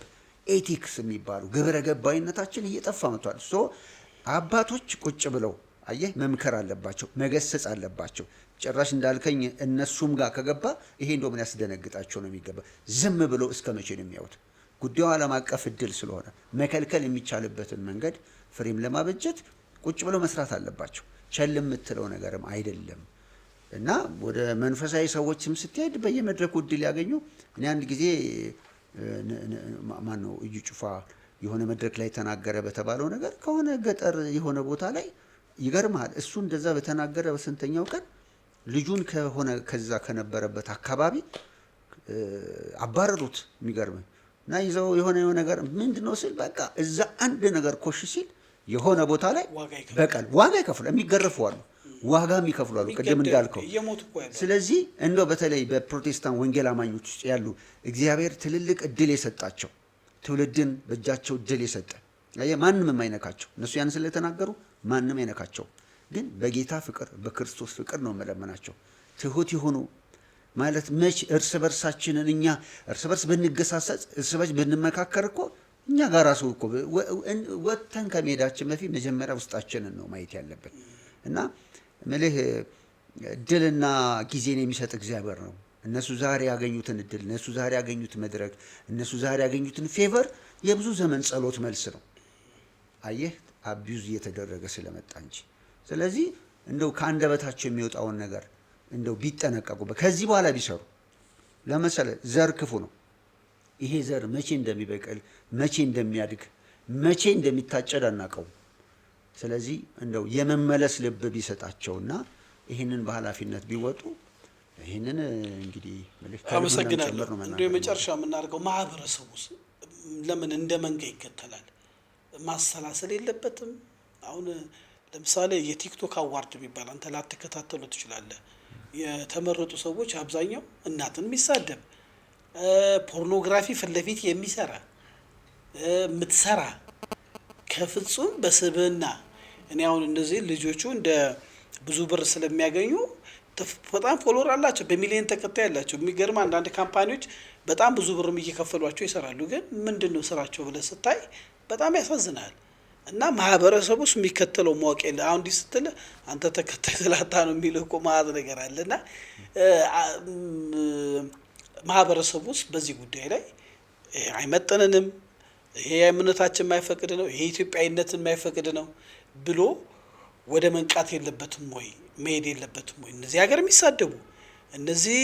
ኤቲክስ የሚባሉ ግብረገባዊነታችን እየጠፋ መጥቷል። ሶ አባቶች ቁጭ ብለው አየህ መምከር አለባቸው፣ መገሰጽ አለባቸው። ጭራሽ እንዳልከኝ እነሱም ጋር ከገባ ይሄ እንደው ምን ያስደነግጣቸው ነው የሚገባ። ዝም ብለው እስከ መቼ ነው የሚያዩት? ጉዳዩ ዓለም አቀፍ እድል ስለሆነ መከልከል የሚቻልበትን መንገድ ፍሬም ለማበጀት ቁጭ ብለው መስራት አለባቸው። ቸል የምትለው ነገርም አይደለም እና ወደ መንፈሳዊ ሰዎችም ስትሄድ በየመድረኩ እድል ያገኙ። እኔ አንድ ጊዜ ማን ነው እዩ ጩፋ የሆነ መድረክ ላይ ተናገረ በተባለው ነገር ከሆነ ገጠር የሆነ ቦታ ላይ ይገርማል። እሱ እንደዛ በተናገረ በስንተኛው ቀን ልጁን ከሆነ ከዛ ከነበረበት አካባቢ አባረሩት። የሚገርም እና ይዘው የሆነ ነገር ምንድነው ሲል በቃ እዛ አንድ ነገር ኮሽ ሲል የሆነ ቦታ ላይ በቀል ዋጋ ይከፍላል። የሚገርፉ አሉ፣ ዋጋም ይከፍላሉ ቅድም እንዳልከው። ስለዚህ እንደው በተለይ በፕሮቴስታንት ወንጌል አማኞች ውስጥ ያሉ እግዚአብሔር ትልልቅ እድል የሰጣቸው ትውልድን በእጃቸው እድል የሰጠ ማንም የማይነካቸው እነሱ ያን ስለተናገሩ ማንም አይነካቸው። ግን በጌታ ፍቅር በክርስቶስ ፍቅር ነው መለመናቸው። ትሁት ይሁኑ ማለት መች እርስ በርሳችንን እኛ እርስ በርስ ብንገሳሰጽ እርስ በርስ ብንመካከር እኮ እኛ ጋር ራሱ እኮ ወጥተን ከመሄዳችን በፊት መጀመሪያ ውስጣችንን ነው ማየት ያለብን። እና ምልህ እድልና ጊዜን የሚሰጥ እግዚአብሔር ነው። እነሱ ዛሬ ያገኙትን እድል፣ እነሱ ዛሬ ያገኙት መድረክ፣ እነሱ ዛሬ ያገኙትን ፌቨር የብዙ ዘመን ጸሎት መልስ ነው። አየህ አቢዩዝ እየተደረገ ስለመጣ እንጂ። ስለዚህ እንደው ከአንደበታቸው የሚወጣውን ነገር እንደው ቢጠነቀቁበት ከዚህ በኋላ ቢሰሩ። ለምሳሌ ዘር ክፉ ነው። ይሄ ዘር መቼ እንደሚበቅል መቼ እንደሚያድግ መቼ እንደሚታጨድ አናውቀውም። ስለዚህ እንደው የመመለስ ልብ ቢሰጣቸውና ይህንን በኃላፊነት ቢወጡ ይህንን እንግዲህ አመሰግናለሁ። እንደ መጨረሻ የምናደርገው ማህበረሰቡ ለምን እንደ መንጋ ይከተላል? ማሰላሰል የለበትም? አሁን ለምሳሌ የቲክቶክ አዋርድ የሚባል አንተ ላትከታተሉ ትችላለህ። የተመረጡ ሰዎች አብዛኛው እናትን የሚሳደብ ፖርኖግራፊ ፊት ለፊት የሚሰራ የምትሰራ ከፍጹም በስብዕና እኔ አሁን እነዚህ ልጆቹ እንደ ብዙ ብር ስለሚያገኙ በጣም ፎሎወር አላቸው፣ በሚሊዮን ተከታይ ያላቸው። የሚገርም አንዳንድ ካምፓኒዎች በጣም ብዙ ብርም እየከፈሏቸው ይሰራሉ። ግን ምንድን ነው ስራቸው ብለህ ስታይ በጣም ያሳዝናል። እና ማህበረሰቡ ውስጥ የሚከተለው ማወቅ የለ። አሁን እንዲህ ስትል አንተ ተከታይ ስላጣ ነው የሚልህ እኮ ማለት ነገር አለ። እና ማህበረሰቡ ውስጥ በዚህ ጉዳይ ላይ አይመጥንንም፣ ይሄ እምነታችን የማይፈቅድ ነው፣ ይሄ ኢትዮጵያዊነትን የማይፈቅድ ነው ብሎ ወደ መንቃት የለበትም ወይ? መሄድ የለበትም ወይ? እነዚህ ሀገር የሚሳደቡ እነዚህ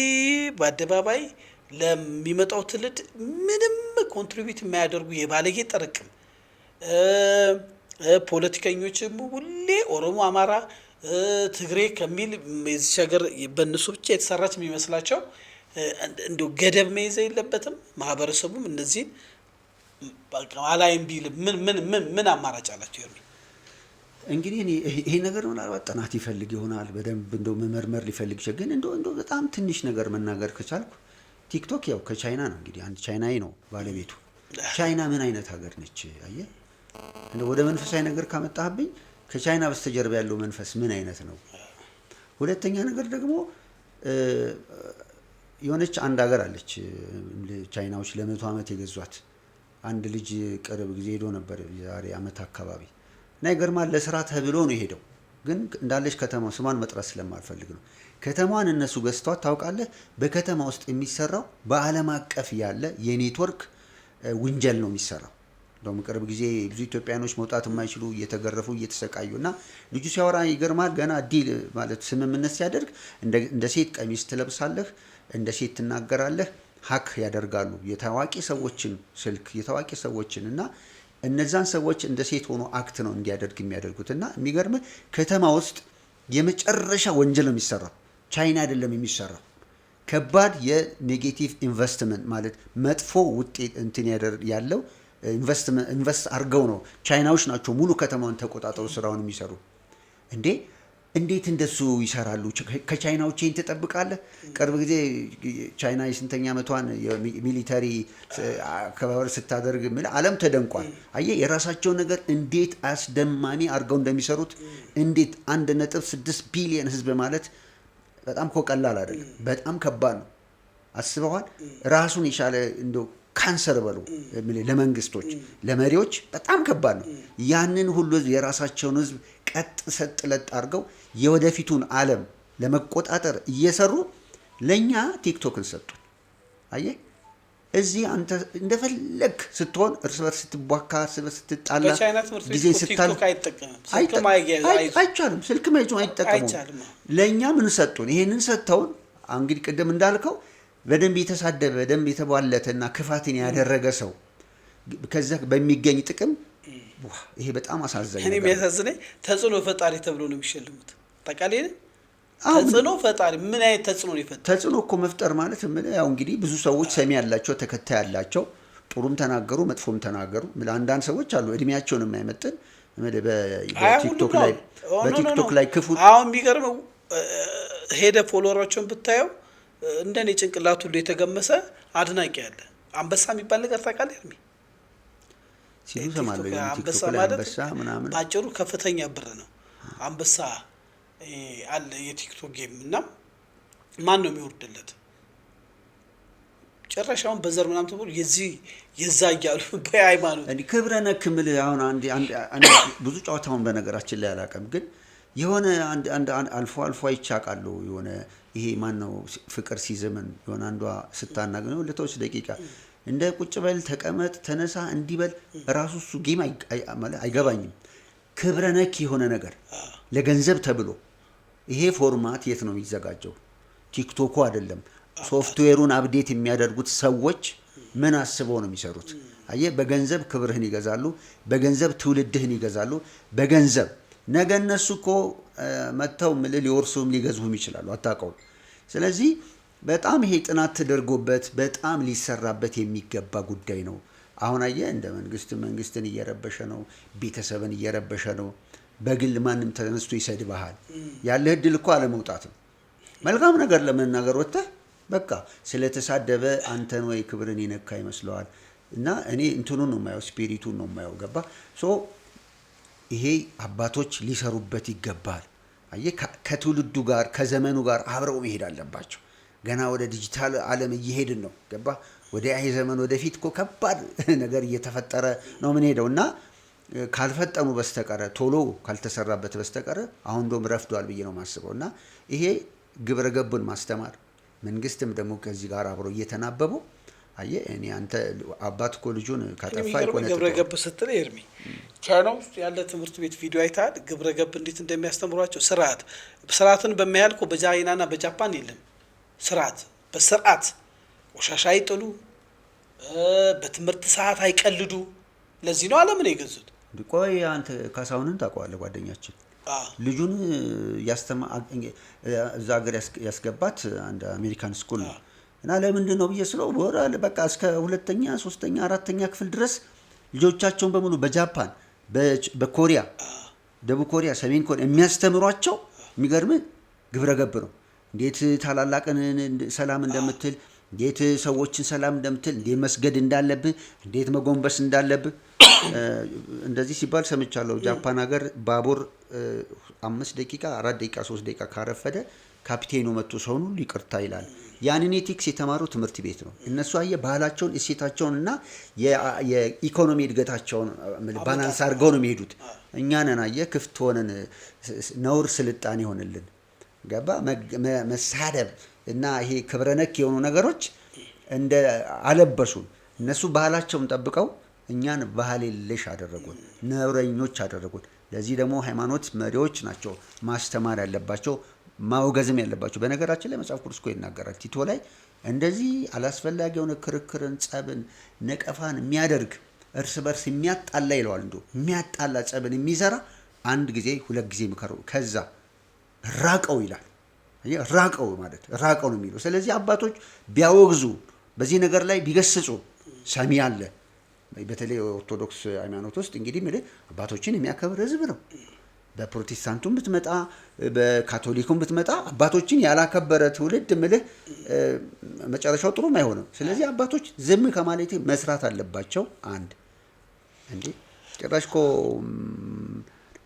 በአደባባይ ለሚመጣው ትውልድ ምንም ኮንትሪቢዩት የማያደርጉ የባለጌ ጠርቅም ፖለቲከኞችም ሁሌ ኦሮሞ፣ አማራ፣ ትግሬ ከሚል የዚች ሀገር በእነሱ ብቻ የተሰራች የሚመስላቸው እንዲሁ ገደብ መይዘ የለበትም። ማህበረሰቡም እነዚህን አላይም ቢል ምን አማራጭ አላቸው? እንግዲህ ይሄ ነገር ምናልባት ጥናት ይፈልግ ይሆናል፣ በደንብ እንደው መመርመር ሊፈልግ ይችላል። ግን እንደው በጣም ትንሽ ነገር መናገር ከቻልኩ ቲክቶክ ያው ከቻይና ነው። እንግዲህ አንድ ቻይናዊ ነው ባለቤቱ። ቻይና ምን አይነት ሀገር ነች? አየህ እንደው ወደ መንፈሳዊ ነገር ካመጣህብኝ ከቻይና በስተጀርባ ያለው መንፈስ ምን አይነት ነው? ሁለተኛ ነገር ደግሞ የሆነች አንድ ሀገር አለች ቻይናዎች ለ100 ዓመት የገዟት። አንድ ልጅ ቅርብ ጊዜ ሄዶ ነበር ዛሬ ዓመት አካባቢ እና ይገርማል። ለስራ ተብሎ ነው የሄደው። ግን እንዳለች ከተማ ስሟን መጥራት ስለማልፈልግ ነው። ከተማዋን እነሱ ገዝቷት ታውቃለህ። በከተማ ውስጥ የሚሰራው በዓለም አቀፍ ያለ የኔትወርክ ውንጀል ነው የሚሰራው። እንደውም ቅርብ ጊዜ ብዙ ኢትዮጵያኖች መውጣት የማይችሉ እየተገረፉ እየተሰቃዩ እና ልጁ ሲያወራ ይገርማል። ገና ዲል ማለት ስምምነት ሲያደርግ እንደ ሴት ቀሚስ ትለብሳለህ፣ እንደ ሴት ትናገራለህ። ሀክ ያደርጋሉ የታዋቂ ሰዎችን ስልክ የታዋቂ ሰዎችን እና እነዛን ሰዎች እንደ ሴት ሆኖ አክት ነው እንዲያደርግ የሚያደርጉት። እና የሚገርም ከተማ ውስጥ የመጨረሻ ወንጀል ነው የሚሰራው። ቻይና አይደለም የሚሰራው። ከባድ የኔጌቲቭ ኢንቨስትመንት ማለት መጥፎ ውጤት እንትን ያለው ኢንቨስት አድርገው ነው። ቻይናዎች ናቸው ሙሉ ከተማውን ተቆጣጠሩ ስራውን የሚሰሩ። እንዴት እንደሱ ይሰራሉ? ከቻይናዎች ይህን ትጠብቃለህ? ቅርብ ጊዜ ቻይና የስንተኛ ዓመቷን ሚሊተሪ አከባበር ስታደርግ ዓለም ተደንቋል። አየህ የራሳቸው ነገር እንዴት አስደማሚ አድርገው እንደሚሰሩት። እንዴት 1.6 ቢሊዮን ህዝብ ማለት በጣም ቀላል አይደለም፣ በጣም ከባድ ነው። አስበዋል? ራሱን የቻለ እንደው ካንሰር በሉ ለመንግስቶች ለመሪዎች በጣም ከባድ ነው። ያንን ሁሉ የራሳቸውን ህዝብ ቀጥ ሰጥ ለጥ አድርገው የወደፊቱን ዓለም ለመቆጣጠር እየሰሩ ለኛ ቲክቶክን ሰጡን። አየህ እዚህ አንተ እንደፈለግ ስትሆን እርስ በርስ ስትቧካ ስትጣላ ጊዜ ስታል አይቻልም። ስልክ ማይዙ አይጠቀሙም። ለኛ ምን ሰጡን? ይሄንን ሰጥተውን እንግዲህ ቅድም እንዳልከው በደንብ የተሳደበ በደንብ የተቧለተና ክፋትን ያደረገ ሰው ከዛ በሚገኝ ጥቅም ይሄ በጣም አሳዛኝ ነው። እኔ የሚያሳዝነኝ ተጽዕኖ ፈጣሪ ተብሎ ነው የሚሸልሙት። ጠቃላይ ተጽዕኖ ፈጣሪ ምን አይነት ተጽዕኖ ነው ይፈጥራል? ተጽዕኖ እኮ መፍጠር ማለት ያው እንግዲህ ብዙ ሰዎች ሰሚ ያላቸው ተከታይ ያላቸው ጥሩም ተናገሩ መጥፎም ተናገሩ። አንዳንድ ሰዎች አሉ እድሜያቸውን የማይመጥን በቲክቶክ ላይ ክፉ አሁን የሚገርመው ሄደ ፎሎወራቸውን ብታየው እንደኔ ጭንቅላቱ ሁሉ የተገመሰ አድናቂ ያለ አንበሳ የሚባል ነገር ታውቃለህ? ሲሉ ሰማለሁ። አንበሳ ማለት ምናምን ባጭሩ ከፍተኛ ብር ነው። አንበሳ አለ የቲክቶክ ጌም እና ማን ነው የሚወርድለት? ጭራሻውን በዘር ምናምን ተብሎ የዛ እያሉ በሃይማኖት እንዲህ ክብረ ነክ ምልህ አሁን አንድ ብዙ ጨዋታውን በነገራችን ላይ አላውቅም፣ ግን የሆነ አንድ አልፎ አይቻቃለሁ። የሆነ ይሄ ማን ነው ፍቅር ሲዘመን የሆነ አንዷ ስታናግረው ለተወሰነ ደቂቃ እንደ ቁጭ በል ተቀመጥ ተነሳ እንዲበል ራሱ እሱ ጌም አይገባኝም። ክብረ ነክ የሆነ ነገር ለገንዘብ ተብሎ ይሄ ፎርማት የት ነው የሚዘጋጀው? ቲክቶኩ አይደለም። ሶፍትዌሩን አፕዴት የሚያደርጉት ሰዎች ምን አስበው ነው የሚሰሩት? አየህ በገንዘብ ክብርህን ይገዛሉ፣ በገንዘብ ትውልድህን ይገዛሉ። በገንዘብ ነገ እነሱ እኮ መተው ሊወርሱም ሊገዙም ይችላሉ፣ አታውቀውም። ስለዚህ በጣም ይሄ ጥናት ተደርጎበት በጣም ሊሰራበት የሚገባ ጉዳይ ነው። አሁን አየህ እንደ መንግስትን እየረበሸ ነው፣ ቤተሰብን እየረበሸ ነው። በግል ማንም ተነስቶ ይሰድብሃል። ያለህ እድል እኮ አለመውጣት ነው። መልካም ነገር ለመናገር ወጥተህ በቃ ስለተሳደበ አንተን ወይ ክብርን ይነካ ይመስለዋል። እና እኔ እንትኑን ነው የማየው፣ ስፒሪቱን ነው የማየው። ገባ? ይሄ አባቶች ሊሰሩበት ይገባል። አየህ ከትውልዱ ጋር ከዘመኑ ጋር አብረው መሄድ አለባቸው። ገና ወደ ዲጂታል ዓለም እየሄድን ነው። ገባ? ወደ ይሄ ዘመን ወደፊት እኮ ከባድ ነገር እየተፈጠረ ነው ምን ሄደው እና ካልፈጠኑ በስተቀረ ቶሎ ካልተሰራበት በስተቀረ አሁን እንደውም ረፍዷል ብዬ ነው የማስበው። እና ይሄ ግብረ ገብን ማስተማር መንግስትም ደግሞ ከዚህ ጋር አብሮ እየተናበበው አየህ እኔ አንተ አባት እኮ ልጁን ካጠፋ ይቆነጥ ግብረ ገብ ስትል ኤርሚ ቻይና ውስጥ ያለ ትምህርት ቤት ቪዲዮ አይታል። ግብረ ገብ እንዴት እንደሚያስተምሯቸው ስርዓትን በሚያህል እኮ በቻይናና በጃፓን የለም። በስርዓት ቆሻሻ አይጥሉ፣ በትምህርት ሰዓት አይቀልዱ። ለዚህ ነው ዓለምን የገዙት። ቆይ አንተ ካሳሁንን ታውቀዋለህ? ጓደኛችን ልጁን እዛ ሀገር ያስገባት አንድ አሜሪካን ስኩል ነው። እና ለምንድን ነው ብዬ ስለው በቃ እስከ 2ኛ 3ኛ 4ኛ ክፍል ድረስ ልጆቻቸውን በሙሉ በጃፓን በኮሪያ ደቡብ ኮሪያ ሰሜን ኮሪያ የሚያስተምሯቸው የሚገርም ግብረ ገብ ነው። እንዴት ታላላቅን ሰላም እንደምትል፣ እንዴት ሰዎችን ሰላም እንደምትል፣ እንዴት መስገድ እንዳለብህ፣ እንዴት መጎንበስ እንዳለብህ እንደዚህ ሲባል ሰምቻለሁ። ጃፓን ሀገር ባቡር 5 ደቂቃ 4 ደቂቃ 3 ደቂቃ ካረፈደ ካፒቴኑ መጥቶ ሰውን ሁሉ ይቅርታ ይላል። ያንን ኤቲክስ የተማሩ ትምህርት ቤት ነው። እነሱ አየህ ባህላቸውን እሴታቸውን እና የኢኮኖሚ እድገታቸውን ባላንስ አድርገው ነው የሚሄዱት። እኛ ነን አየህ ክፍት ሆነን ነውር ስልጣኔ ይሆንልን ገባ መሳደብ እና ይሄ ክብረነክ የሆኑ ነገሮች እንደ አለበሱን። እነሱ ባህላቸውን ጠብቀው እኛን ባህል የለሽ አደረጉን፣ ነውረኞች አደረጉን። ለዚህ ደግሞ ሃይማኖት መሪዎች ናቸው ማስተማር ያለባቸው ማውገዝም ያለባቸው። በነገራችን ላይ መጽሐፍ ቅዱስ እኮ ይናገራል ቲቶ ላይ እንደዚህ አላስፈላጊ የሆነ ክርክርን፣ ጸብን፣ ነቀፋን የሚያደርግ እርስ በርስ የሚያጣላ ይለዋል። እንደው የሚያጣላ ጸብን የሚዘራ አንድ ጊዜ ሁለት ጊዜ ምከረው፣ ከዛ ራቀው ይላል። ራቀው ማለት ራቀው ነው የሚለው። ስለዚህ አባቶች ቢያወግዙ በዚህ ነገር ላይ ቢገስጹ ሰሚ አለ። በተለይ ኦርቶዶክስ ሃይማኖት ውስጥ እንግዲህ ምልህ አባቶችን የሚያከብር ህዝብ ነው። በፕሮቴስታንቱም ብትመጣ በካቶሊኩም ብትመጣ አባቶችን ያላከበረ ትውልድ ምልህ መጨረሻው ጥሩም አይሆንም። ስለዚህ አባቶች ዝም ከማለት መስራት አለባቸው። አንድ እንዴ ጭራሽ እኮ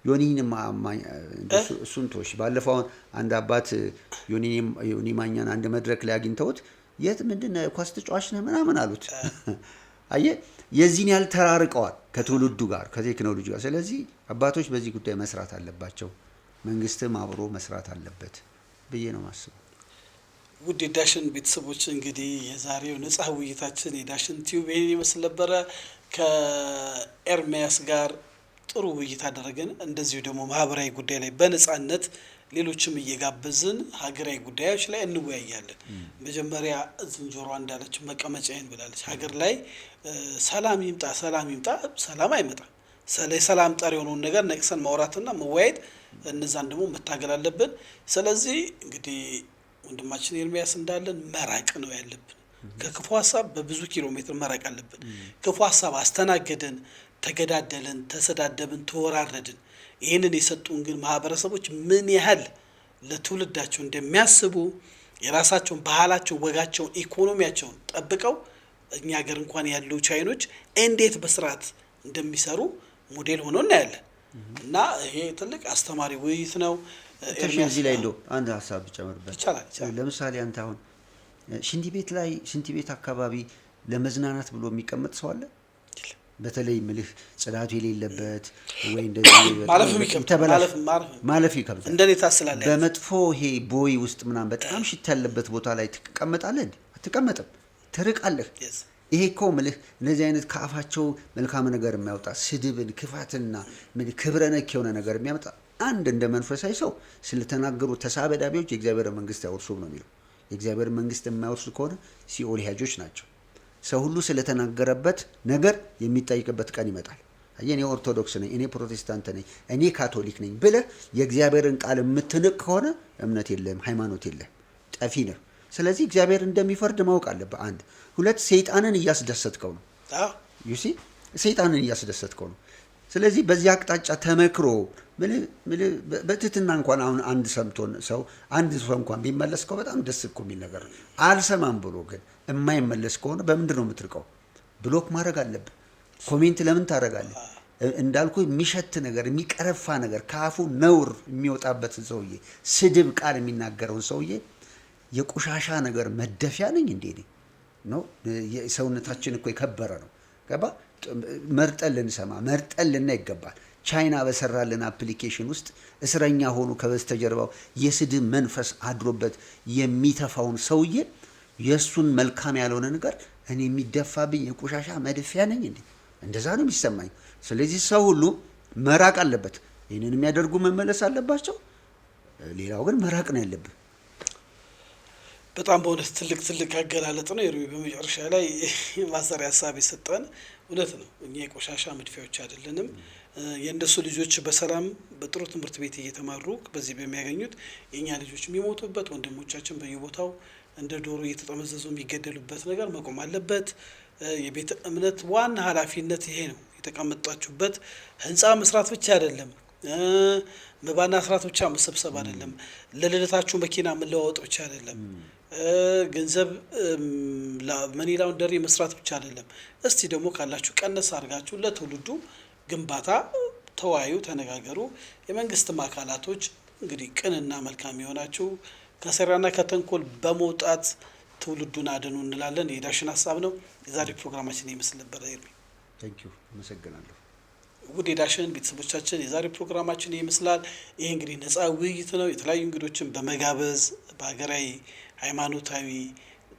ዮኒን እሱን ተወሽ። ባለፈው አንድ አባት ዮኒ ማኛን አንድ መድረክ ላይ አግኝተውት የት ምንድን ኳስ ተጫዋች ነህ ምናምን አሉት። አየ የዚህን ያህል ተራርቀዋል ከትውልዱ ጋር ከቴክኖሎጂ ጋር። ስለዚህ አባቶች በዚህ ጉዳይ መስራት አለባቸው፣ መንግስትም አብሮ መስራት አለበት ብዬ ነው ማስበው። ውድ የዳሽን ቤተሰቦች እንግዲህ የዛሬው ነጻ ውይይታችን የዳሽን ቲዩብ ይሄን ይመስል ነበረ። ከኤርሚያስ ጋር ጥሩ ውይይት አደረገን። እንደዚሁ ደግሞ ማህበራዊ ጉዳይ ላይ በነጻነት ሌሎችም እየጋበዝን ሀገራዊ ጉዳዮች ላይ እንወያያለን። መጀመሪያ ዝንጀሮ እንዳለች መቀመጫዬን ብላለች። ሀገር ላይ ሰላም ይምጣ ሰላም አይመጣም። ሰላም ጠሪ የሆነውን ነገር ነቅሰን ማውራትና መወያየት፣ እነዛን ደግሞ መታገል አለብን። ስለዚህ እንግዲህ ወንድማችን ኤርሚያስ እንዳለን መራቅ ነው ያለብን። ከክፉ ሀሳብ በብዙ ኪሎ ሜትር መራቅ አለብን። ክፉ ሀሳብ አስተናገድን፣ ተገዳደልን፣ ተሰዳደብን፣ ተወራረድን። ይህንን የሰጡን ግን ማህበረሰቦች ምን ያህል ለትውልዳቸው እንደሚያስቡ የራሳቸውን ባህላቸውን፣ ወጋቸውን፣ ኢኮኖሚያቸውን ጠብቀው እኛ ሀገር እንኳን ያሉ ቻይኖች እንዴት በስርዓት እንደሚሰሩ ሞዴል ሆኖ እናያለን። እና ይሄ ትልቅ አስተማሪ ውይይት ነው። እዚህ ላይ እንደው አንድ ሀሳብ ብጨምርበት ይቻላል። ለምሳሌ አንተ አሁን ሽንት ቤት አካባቢ ለመዝናናት ብሎ የሚቀመጥ ሰው አለ? በተለይ ምልህ ጽዳቱ የሌለበት ወይ እንደዚህ ማለፍ ይከብዳል። እንደኔ ታስላለህ። በመጥፎ ይሄ ቦይ ውስጥ ምናምን በጣም ሽታ ያለበት ቦታ ላይ ትቀመጣለህ እንዴ? አትቀመጥም፣ ትርቃለህ። ይሄ እኮ ምልህ እነዚህ አይነት ከአፋቸው መልካም ነገር የሚያወጣ ስድብን፣ ክፋትና ክብረ ነክ የሆነ ነገር የሚያመጣ አንድ እንደ መንፈሳዊ ሰው ስለተናገሩ ተሳዳቢዎች የእግዚአብሔር መንግስት አይወርሱም ነው የሚለው። የእግዚአብሔር መንግስት የማይወርሱ ከሆነ ሲኦል ሄጆች ናቸው። ሰው ሁሉ ስለተናገረበት ነገር የሚጠይቅበት ቀን ይመጣል። እኔ ኦርቶዶክስ ነኝ፣ እኔ ፕሮቴስታንት ነኝ፣ እኔ ካቶሊክ ነኝ ብለህ የእግዚአብሔርን ቃል የምትንቅ ከሆነ እምነት የለህም፣ ሃይማኖት የለህም፣ ጠፊ ነህ። ስለዚህ እግዚአብሔር እንደሚፈርድ ማወቅ አለብህ። አንድ ሁለት ሰይጣንን እያስደሰትከው ነው። ዩሲ ሰይጣንን እያስደሰትከው ነው። ስለዚህ በዚህ አቅጣጫ ተመክሮ በትህትና እንኳን አሁን አንድ ሰው እንኳን ቢመለስከው በጣም ደስ እኮ የሚል ነገር ነው። አልሰማም ብሎ ግን የማይመለስ ከሆነ በምንድን ነው የምትርቀው? ብሎክ ማድረግ አለብህ። ኮሜንት ለምን ታደርጋለህ? እንዳልኩ የሚሸት ነገር፣ የሚቀረፋ ነገር፣ ከአፉ ነውር የሚወጣበትን ሰውዬ፣ ስድብ ቃል የሚናገረውን ሰውዬ የቆሻሻ ነገር መደፊያ ነኝ እንዴ ነው? ሰውነታችን እኮ የከበረ ነው። ገባ? መርጠን ልንሰማ መርጠን ልናይ ይገባል። ቻይና በሰራልን አፕሊኬሽን ውስጥ እስረኛ ሆኖ ከበስተጀርባው የስድብ መንፈስ አድሮበት የሚተፋውን ሰውዬ የእሱን መልካም ያልሆነ ነገር እኔ የሚደፋብኝ የቆሻሻ መድፊያ ነኝ እንዴ? እንደዛ ነው የሚሰማኝ። ስለዚህ ሰው ሁሉ መራቅ አለበት። ይህንን የሚያደርጉ መመለስ አለባቸው። ሌላው ግን መራቅ ነው ያለብን። በጣም በእውነት ትልቅ አገላለጥ ነው። በመጨረሻ ላይ ማሰሪያ ሀሳብ የሰጠን እውነት ነው። እኛ የቆሻሻ መድፊያዎች አይደለንም። የእንደሱ ልጆች በሰላም በጥሩ ትምህርት ቤት እየተማሩ በዚህ በሚያገኙት የእኛ ልጆች የሚሞቱበት፣ ወንድሞቻችን በየቦታው እንደ ዶሮ እየተጠመዘዙ የሚገደሉበት ነገር መቆም አለበት። የቤተ እምነት ዋና ኃላፊነት ይሄ ነው። የተቀመጣችሁበት ህንፃ መስራት ብቻ አይደለም፣ መባና ስርዓት ብቻ መሰብሰብ አይደለም፣ ለልደታችሁ መኪና መለዋወጥ ብቻ አይደለም፣ ገንዘብ መኒ ላውንደሪ መስራት ብቻ አይደለም። እስቲ ደግሞ ካላችሁ ቀነስ አድርጋችሁ ለትውልዱ ግንባታ ተወያዩ፣ ተነጋገሩ። የመንግስትም አካላቶች እንግዲህ ቅንና መልካም የሆናችሁ ከሴራና ከተንኮል በመውጣት ትውልዱን አድኑ እንላለን። የዳሽን ሀሳብ ነው። የዛሬ ፕሮግራማችን ይመስል ነበር። ኤርሚ ታንኪዩ፣ አመሰግናለሁ። ውድ የዳሽን ቤተሰቦቻችን የዛሬ ፕሮግራማችን ይመስላል። ይሄ እንግዲህ ነፃ ውይይት ነው። የተለያዩ እንግዶችን በመጋበዝ በሀገራዊ ሃይማኖታዊ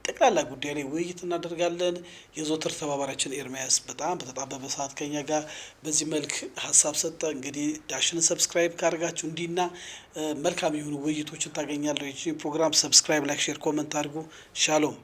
ጠቅላላ ጉዳይ ላይ ውይይት እናደርጋለን። የዘወትር ተባባሪያችን ኤርሚያስ በጣም በተጣበበ ሰዓት ከኛ ጋር በዚህ መልክ ሀሳብ ሰጠ። እንግዲህ ዳሽን ሰብስክራይብ ካደርጋችሁ እንዲና መልካም የሆኑ ውይይቶችን ታገኛለሁ። ይህን ፕሮግራም ሰብስክራይብ፣ ላይክ፣ ሼር፣ ኮመንት አድርጉ። ሻሎም